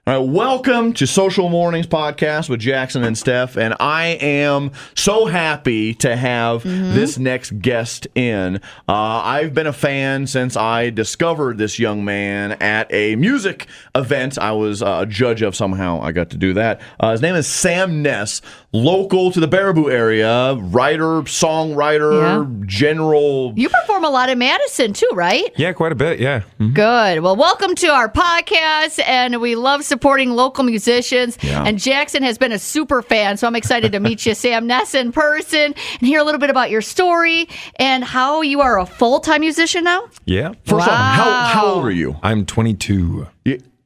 All right, welcome to Social Mornings Podcast with Jackson and Steph, and I am so happy to have this next guest in. I've been a fan since I discovered this young man at a music event I was a judge of. Somehow I got to do that. His name is Sam Ness, local to the Baraboo area, writer, songwriter, general. You perform a lot in Madison too, right? Yeah, quite a bit, yeah. Mm-hmm. Good. Well, welcome to our podcast, and we love supporting local musicians. Yeah. And Jackson has been a super fan, so I'm excited to meet you, Sam Ness, in person, and hear a little bit about your story and how you are a full-time musician now. Yeah. First off, how old are you? I'm 22.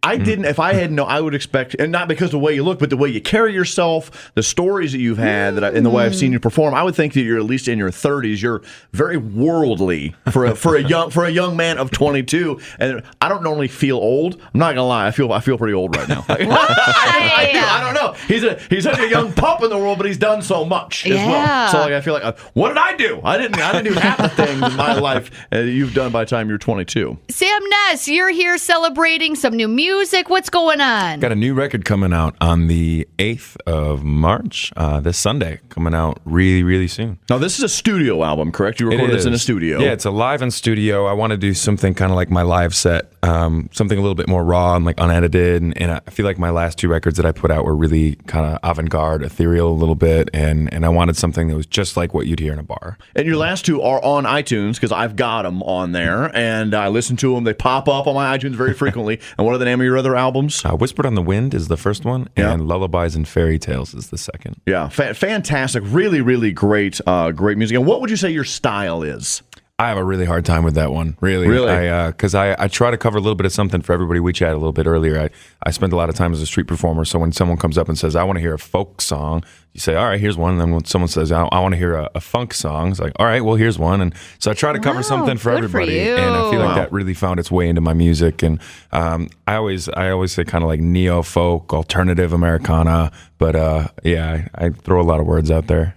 I didn't, if I had known, I would expect, and not because of the way you look, but the way you carry yourself, the stories that you've had, and the way I've seen you perform, I would think that you're at least in your 30s. You're very worldly for a young man of 22, and I don't normally feel old. I'm not gonna lie, I feel pretty old right now. I don't know. He's such a young pup in the world, but he's done so much as well. So I feel like, what did I do? I didn't do half the things in my life that you've done by the time you're 22. Sam Ness, you're here celebrating some new music. What's going on? Got a new record coming out on the 8th of March, this Sunday, coming out really, really soon. Now, this is a studio album, correct? You recorded this in a studio. Yeah, it's a live in studio. I want to do something kind of like my live set, something a little bit more raw and like unedited. And I feel like my last two records that I put out were really kind of avant-garde, ethereal a little bit. And I wanted something that was just like what you'd hear in a bar. And your last two are on iTunes because I've got them on there. And I listen to them. They pop up on my iTunes very frequently. And what are the name of your other albums? Whispered on the Wind is the first one, and Lullabies and Fairy Tales is the second. Yeah, fantastic. Really, really great music. And what would you say your style is? I have a really hard time with that one, really. Because I try to cover a little bit of something for everybody. We chatted a little bit earlier. I spent a lot of time as a street performer, so when someone comes up and says, I want to hear a folk song, you say, all right, here's one. And then when someone says, I want to hear a funk song, it's like, all right, well, here's one. And so I try to cover something for everybody. And I feel like that really found its way into my music. And I always say kind of like neo-folk, alternative Americana. But I throw a lot of words out there.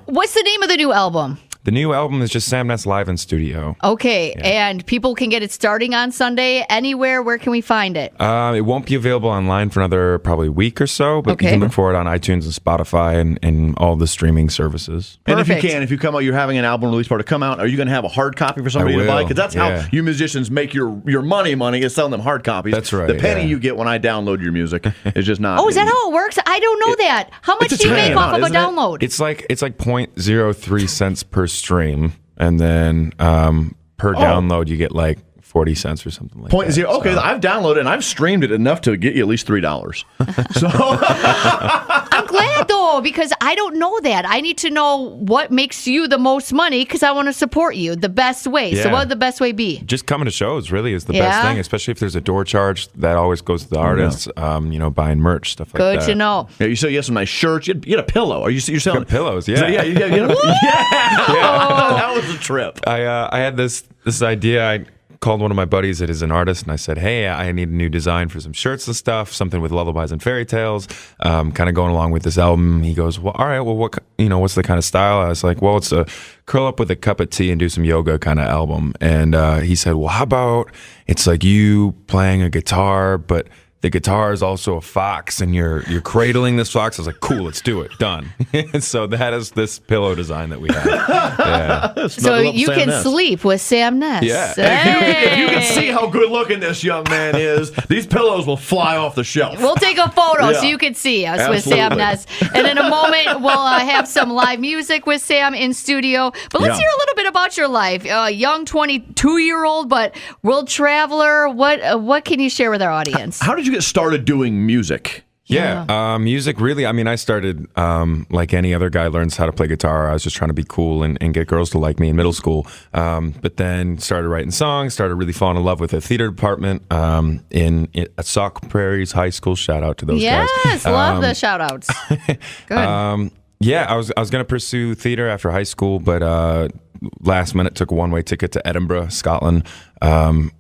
What's the name of the new album? The new album is just Sam Ness Live in Studio. Okay, and people can get it starting on Sunday anywhere. Where can we find it? It won't be available online for another probably week or so, but you can look for it on iTunes and Spotify and all the streaming services. Perfect. And if you come out, you're having an album release party come out, are you going to have a hard copy for somebody to buy? Because that's how you musicians make your money is selling them hard copies. That's right. The penny you get when I download your music is just not. Oh, is that how it works? I don't know that. How much do you make off of a download? It's like 0.03 cents per stream, and then per download you get like 40 cents or something like that. Okay, so I've downloaded and I've streamed it enough to get you at least $3. So I'm glad though, because I don't know that. I need to know what makes you the most money because I want to support you the best way. So what would the best way be? Just coming to shows really is the best thing, especially if there's a door charge. That always goes to the artists. Buying merch, stuff like that. Good to know. Yeah, you said you have some nice shirts. You had a pillow. You're selling pillows? Yeah. So, yeah. That was a trip. I had this idea. I called one of my buddies that is an artist, and I said, hey, I need a new design for some shirts and stuff, something with lullabies and fairy tales, kind of going along with this album. He goes, well, all right, well, what's the kind of style? I was like, well, it's a curl up with a cup of tea and do some yoga kind of album. And he said, well, how about it's like you playing a guitar, but the guitar is also a fox, and you're cradling this fox. I was like, cool, let's do it. Done. So that is this pillow design that we have. Yeah. So you can sleep with Sam Ness. Yeah. If you can see how good looking this young man is, these pillows will fly off the shelf. We'll take a photo so you can see us with Sam Ness. And in a moment, we'll have some live music with Sam in studio. But let's hear a little bit about your life. Young 22-year-old, but world traveler. What can you share with our audience? How did you get started doing music? Music, really. I mean, I started like any other guy learns how to play guitar. I was just trying to be cool and get girls to like me in middle school. But then started writing songs, started really falling in love with a theater department at Sauk Prairie's High School. Shout out to those guys. Yes, love the shout outs. Good. I was going to pursue theater after high school, but last minute took a one-way ticket to Edinburgh, Scotland,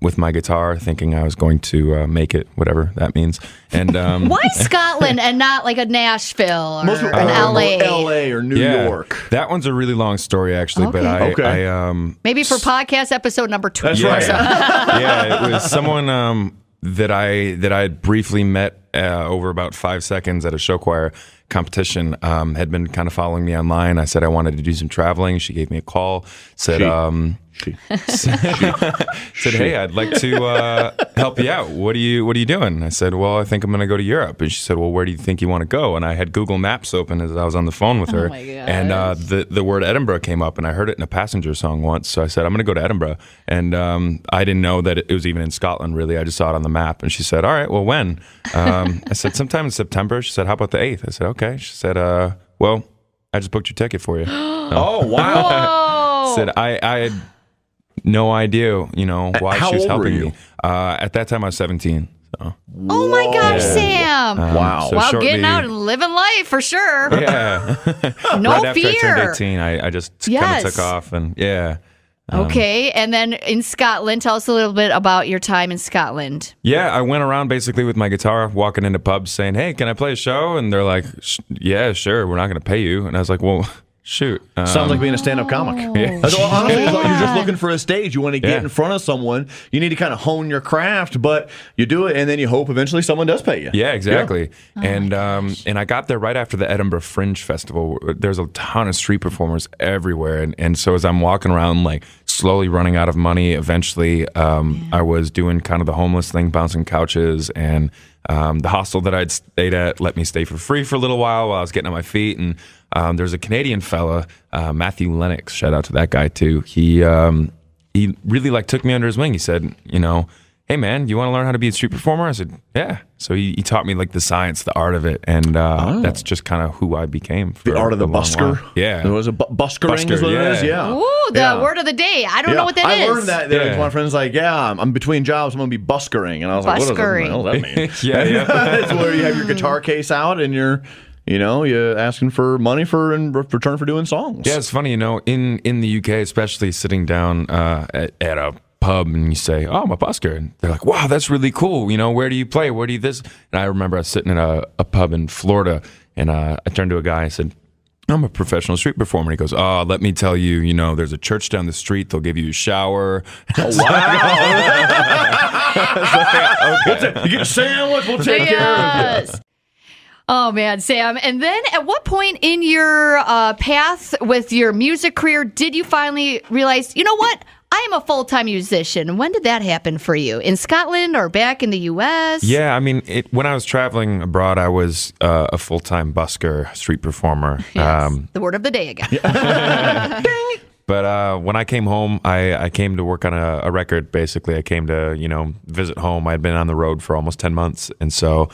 with my guitar, thinking I was going to make it, whatever that means. And why Scotland and not like a Nashville or an LA? LA or New York. That one's a really long story, actually. But I maybe for podcast episode number 2. That's right. Yeah, it was someone that I had briefly met over about 5 seconds at a show choir competition, had been kind of following me online. I said I wanted to do some traveling. She gave me a call, said, hey, I'd like to help you out. What are you doing? I said, well, I think I'm going to go to Europe. And she said, well, where do you think you want to go? And I had Google Maps open as I was on the phone with her. my gosh. And the word Edinburgh came up, and I heard it in a Passenger song once. So I said, I'm going to go to Edinburgh. And I didn't know that it was even in Scotland, really. I just saw it on the map. And she said, all right, well, when? I said, sometime in September. She said, how about the 8th? I said, okay. She said, well, I just booked your ticket for you. Oh, wow. Said, I had no idea, why How she was old were helping you? me. At that time, I was 17. So. Oh my gosh, Sam! Wow. So Wow, shortly- getting out and living life for sure. Yeah. No right after fear. I turned 18, I just kind Yes. of took off, and Okay, and then in Scotland, tell us a little bit about your time in Scotland. Yeah, I went around basically with my guitar, walking into pubs saying, hey, can I play a show? And they're like, yeah, sure, we're not going to pay you. And I was like, well, shoot. Sounds like being a stand-up comic. Yeah. Honestly, it's like you're just looking for a stage. You want to get Yeah. in front of someone. You need to kind of hone your craft, but you do it, and then you hope eventually someone does pay you. Yeah, exactly. And I got there right after the Edinburgh Fringe Festival. There's a ton of street performers everywhere, and so as I'm walking around, like slowly running out of money, eventually I was doing kind of the homeless thing, bouncing couches, and the hostel that I'd stayed at let me stay for free for a little while I was getting on my feet. And there's a Canadian fella, Matthew Lennox, shout out to that guy too. He really took me under his wing. He said, hey man, you want to learn how to be a street performer? I said, yeah. So he taught me the science, the art of it, and that's just kind of who I became. For The art of the a long busker. while. Yeah. It was a buskering is what it is. Yeah. Ooh, the word of the day. I don't know what that is. I learned that. Yeah. My friend's like, yeah, I'm between jobs. I'm going to be buskering. And I was like, what Buskering. the hell does that mean? Yeah. It's where you have your guitar case out and you're asking for money in return for doing songs. Yeah, it's funny, in the UK, especially sitting down at a pub and you say, oh, I'm a busker. And they're like, wow, that's really cool. Where do you play? Where do you this? And I remember I was sitting in a pub in Florida, and I turned to a guy and said, I'm a professional street performer. And he goes, oh, let me tell you, there's a church down the street. They'll give you a shower. Oh, wow. You get a sandwich. We'll take care of you. Oh, man, Sam. And then at what point in your path with your music career did you finally realize, you know what? I am a full-time musician. When did that happen for you? In Scotland or back in the U.S.? Yeah, I mean, when I was traveling abroad, I was a full-time busker, street performer. Yes, the word of the day again. But when I came home, I came to work on a record, basically. I came to, visit home. I had been on the road for almost 10 months. And so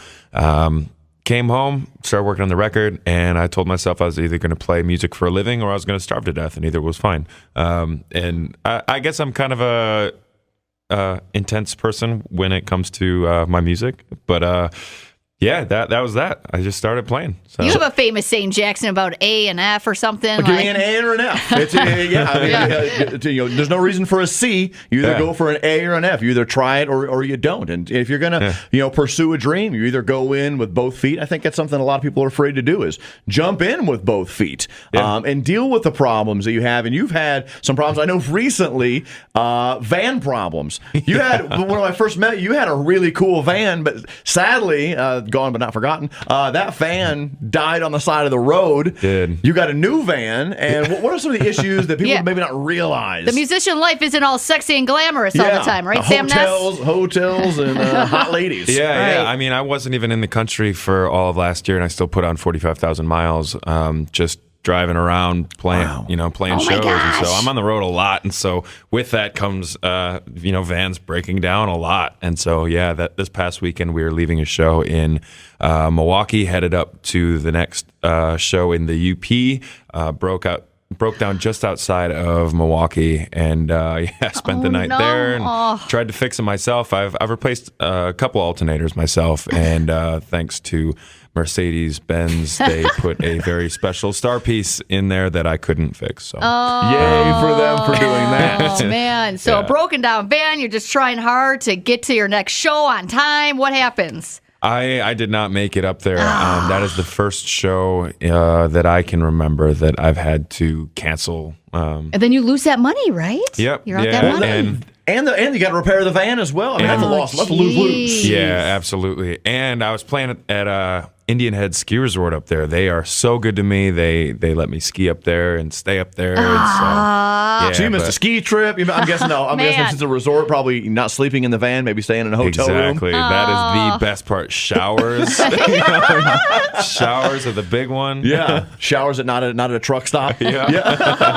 came home, started working on the record, and I told myself I was either going to play music for a living or I was going to starve to death, and either was fine. And I guess I'm kind of a intense person when it comes to my music, but yeah, that was that. I just started playing. So. You have a famous saying, Jackson, about A and F or something. Give me an A or an F. There's no reason for a C. You either go for an A or an F. You either try it or you don't. And if you're gonna, pursue a dream, you either go in with both feet. I think that's something a lot of people are afraid to do is jump in with both feet and deal with the problems that you have. And you've had some problems. I know recently, van problems. You had when I first met you had a really cool van, but sadly, gone but not forgotten. That van died on the side of the road. Did. You got a new van, and what are some of the issues that people maybe not realize? The musician life isn't all sexy and glamorous all the time, right, Sam Ness? Hotels, and hot ladies. Yeah. I mean, I wasn't even in the country for all of last year, and I still put on 45,000 miles just driving around playing, playing shows. And so I'm on the road a lot. And so with that comes, vans breaking down a lot. And so, this past weekend we were leaving a show in Milwaukee, headed up to the next show in the UP, broke down just outside of Milwaukee, and spent the night there and tried to fix it myself. I've replaced a couple alternators myself, and thanks to Mercedes-Benz, they put a very special star piece in there that I couldn't fix. So yay for them for doing that. Oh, man. So a broken down van, you're just trying hard to get to your next show on time. What happens? I did not make it up there. That is the first show that I can remember that I've had to cancel. And then you lose that money, right? Yep. You're out that money. And And you got to repair the van as well. I mean, that's a loss. Left to lose lose. Yeah, absolutely. And I was playing at Indian Head Ski Resort up there. They are so good to me. They let me ski up there and stay up there. So you missed a ski trip. I'm guessing no. I'm guessing since it's a resort, probably not sleeping in the van, maybe staying in a hotel room. Exactly. That is the best part. Showers. Showers are the big one. Yeah. Showers at not at a truck stop. Yeah.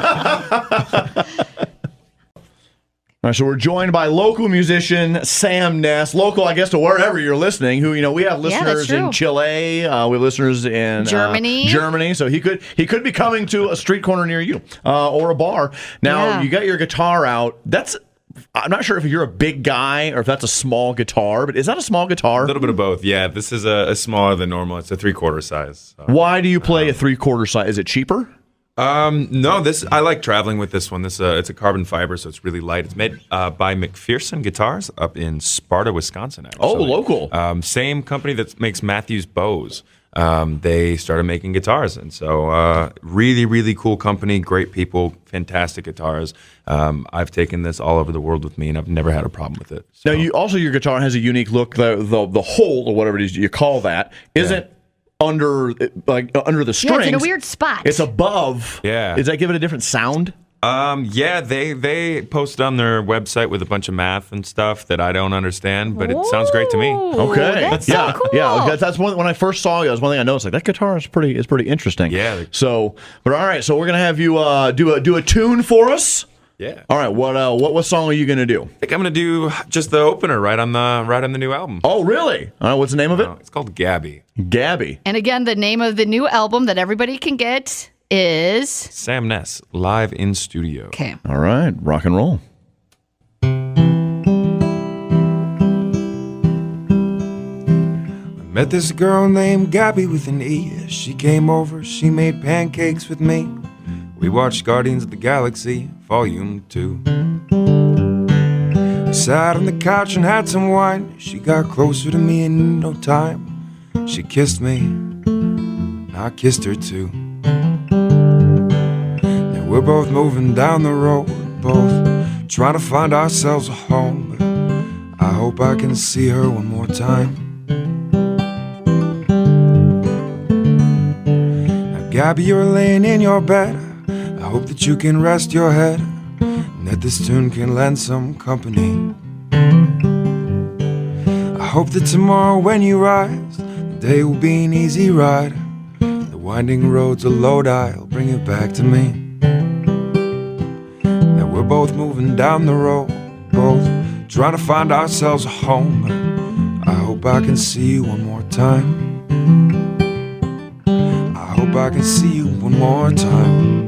All right, so we're joined by local musician Sam Ness, local, I guess, to wherever you're listening. Who we have listeners in Chile, we have listeners in Germany. So he could be coming to a street corner near you or a bar. Now you got your guitar out. I'm not sure if you're a big guy or if that's a small guitar, but is that a small guitar? A little bit of both. Yeah, this is a smaller than normal. It's a 3/4 size. So. Why do you play a 3/4 size? Is it cheaper? No, I like traveling with this one. It's a carbon fiber, so it's really light. It's made by McPherson Guitars up in Sparta, Wisconsin. Actually. Oh, local. Same company that makes Matthews bows. They started making guitars, and so really, really cool company, great people, fantastic guitars. I've taken this all over the world with me, and I've never had a problem with it. So. Now, your guitar has a unique look. The hole, or whatever it is you call that, isn't under the strings. Yeah, it's in a weird spot. It's above. Yeah. Does that give it a different sound? Yeah, they posted on their website with a bunch of math and stuff that I don't understand, but it sounds great to me. Okay, that's so cool. Yeah, that's one. When I first saw you, that was one thing I noticed. Like, that guitar is pretty interesting. Yeah. So, but all right, so we're gonna have you do a tune for us. Yeah. All right. What song are you gonna do? I think I'm gonna do just the opener right on the new album. Oh, really? All right. What's the name of it? It's called Gabby. Gabby. And again, the name of the new album that everybody can get is Sam Ness, live in studio. Okay. All right. Rock and roll. I met this girl named Gabby with an E. She came over, she made pancakes with me. We watched Guardians of the Galaxy, Volume 2. We sat on the couch and had some wine. She got closer to me in no time. She kissed me, I kissed her too. Now we're both moving down the road, both trying to find ourselves a home. But I hope I can see her one more time. Now Gabby, you're laying in your bed. I hope that you can rest your head and that this tune can lend some company. I hope that tomorrow when you rise, the day will be an easy ride. The winding roads of Lodi will bring it back to me. Now we're both moving down the road, both trying to find ourselves a home. But I hope I can see you one more time. I hope I can see you one more time.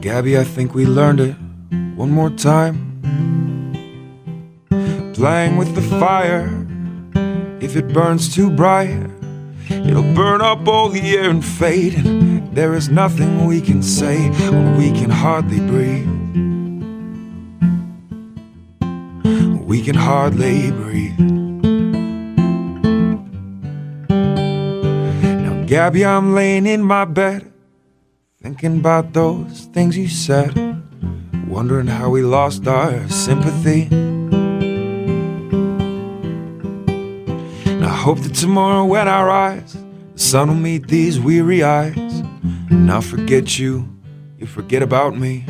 Gabby, I think we learned it one more time. Playing with the fire, if it burns too bright, it'll burn up all the air and fade. And there is nothing we can say when we can hardly breathe. We can hardly breathe. Now, Gabby, I'm laying in my bed, thinking about those things you said, wondering how we lost our sympathy. And I hope that tomorrow when I rise, the sun will meet these weary eyes, and I'll forget you, you forget about me.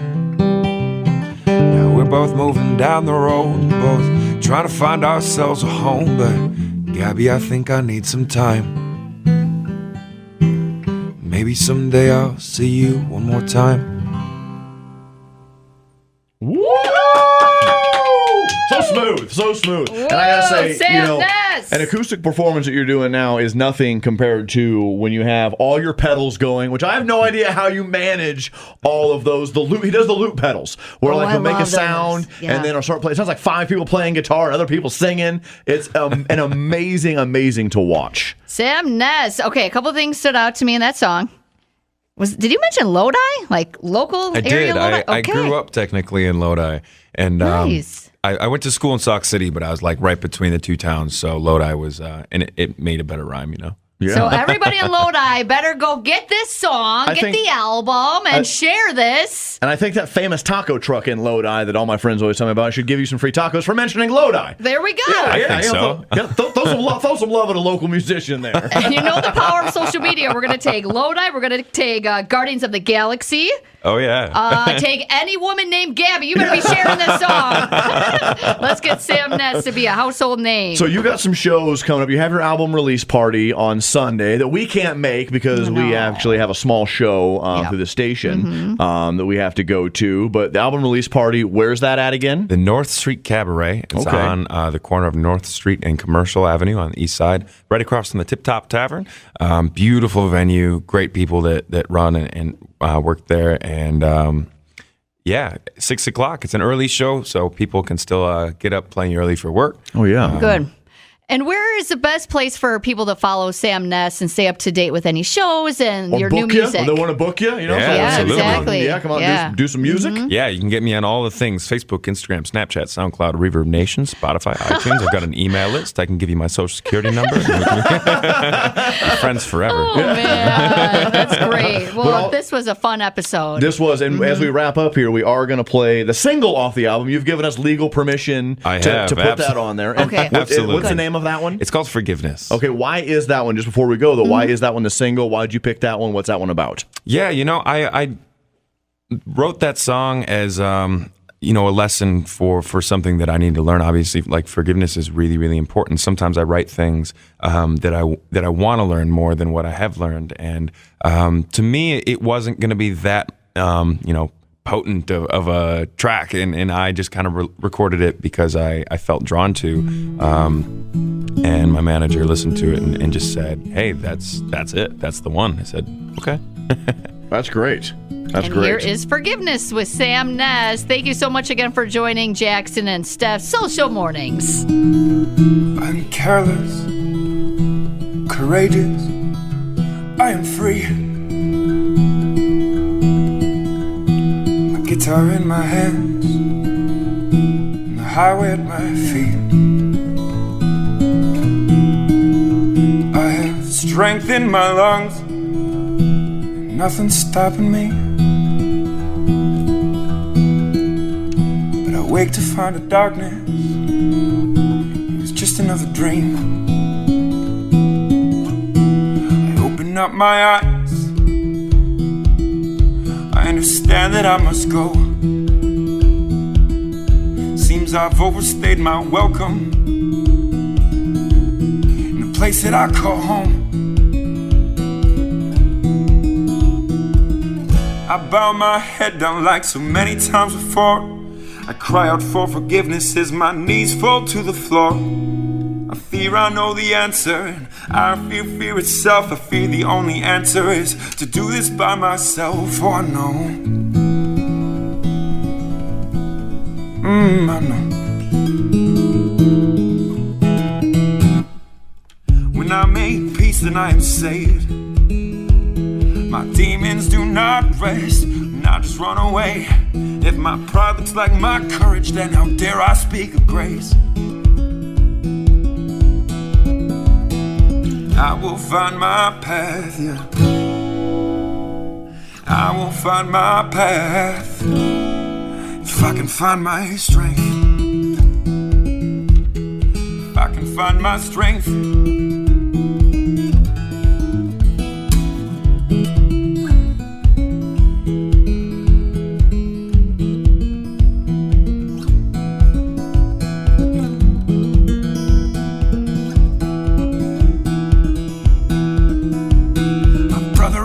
Now we're both moving down the road, both trying to find ourselves a home. But Gabby, I think I need some time. Maybe someday I'll see you one more time. Woo! So smooth. Whoa, and I gotta say, Sam Ness! an acoustic performance that you're doing now is nothing compared to when you have all your pedals going, which I have no idea how you manage all of those. The loop, he does the loop pedals, where he'll make a sound and then he'll start playing. It sounds like 5 people playing guitar and other people singing. It's an amazing to watch. Sam Ness. Okay, a couple things stood out to me in that song. Did you mention Lodi? Like local area Lodi? I grew up technically in Lodi. And nice. I went to school in Sauk City, but I was like right between the two towns. So Lodi was, and it made a better rhyme, you know? Yeah. So everybody in Lodi better go get this song, get the album, and share this. And I think that famous taco truck in Lodi that all my friends always tell me about should give you some free tacos for mentioning Lodi. There we go. I think so. Throw some love at a local musician there. And you know the power of social media. We're going to take Lodi. We're going to take Guardians of the Galaxy. Oh, yeah. Take any woman named Gabby. You better be sharing this song. Let's get Sam Ness to be a household name. So you got some shows coming up. You have your album release party on Sunday that we can't make because we actually have a small show through the station that we have to go to. But the album release party, where's that at again? The North Street Cabaret. It's on the corner of North Street and Commercial Avenue on the east side, right across from the Tip Top Tavern. Beautiful venue, great people that run and work there. And 6 o'clock. It's an early show, so people can still get up plenty early for work. Oh, yeah. Good. And where is the best place for people to follow Sam Ness and stay up to date with any shows and your new music? They want to book you, absolutely. Exactly. Yeah, come on, do some music. Yeah, you can get me on all the things: Facebook, Instagram, Snapchat, SoundCloud, Reverb Nation, Spotify, iTunes. I've got an email list. I can give you my social security number. We're friends forever. Oh, man. That's great. Well, this was a fun episode. This was, and as we wrap up here, we are going to play the single off the album. You've given us legal permission to put that on there. And okay. Absolutely. What's the name of that one? It's called Forgiveness. Okay, why is that one? Just before we go, though, why is that one the single? Why'd you pick that one? What's that one about? Yeah, I wrote that song as a lesson for something that I need to learn. Obviously, like forgiveness is really, really important. Sometimes I write things that I want to learn more than what I have learned, and to me, it wasn't going to be that potent of a track, and I just kind of recorded it because I felt drawn to. And my manager listened to it and just said, "Hey, that's it. That's the one." I said, "Okay." That's great. That's and great. Here is Forgiveness with Sam Ness. Thank you so much again for joining Jackson and Steph Social Mornings. I'm careless, courageous, I am free. My guitar in my hands, and the highway at my feet. I have strength in my lungs, and nothing's stopping me. But I wake to find the darkness, it was just another dream. I open up my eyes, I understand that I must go. Seems I've overstayed my welcome place that I call home. I bow my head down like so many times before. I cry out for forgiveness as my knees fall to the floor. I fear I know the answer, and I fear fear itself. I fear the only answer is to do this by myself. For I know, I know. When I make peace, then I am saved. My demons do not rest, and I just run away. If my pride looks like my courage, then how dare I speak of grace? I will find my path, yeah. I will find my path if I can find my strength. If I can find my strength.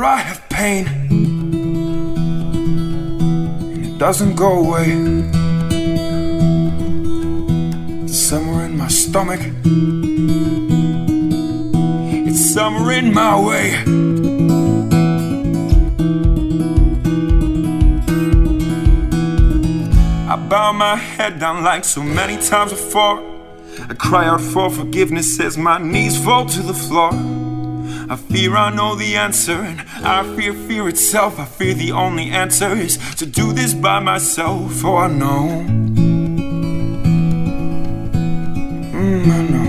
I have pain, and it doesn't go away. It's somewhere in my stomach, it's somewhere in my way. I bow my head down like so many times before. I cry out for forgiveness as my knees fall to the floor. I fear I know the answer, and I fear fear itself. I fear the only answer is to do this by myself. For I know, I know.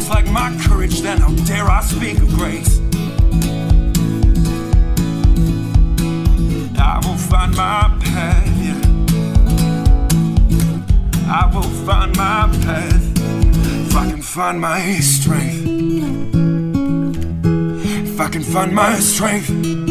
like my courage, then how dare I speak of grace? I will find my path, yeah. I will find my path if I can find my strength. If I can find my strength.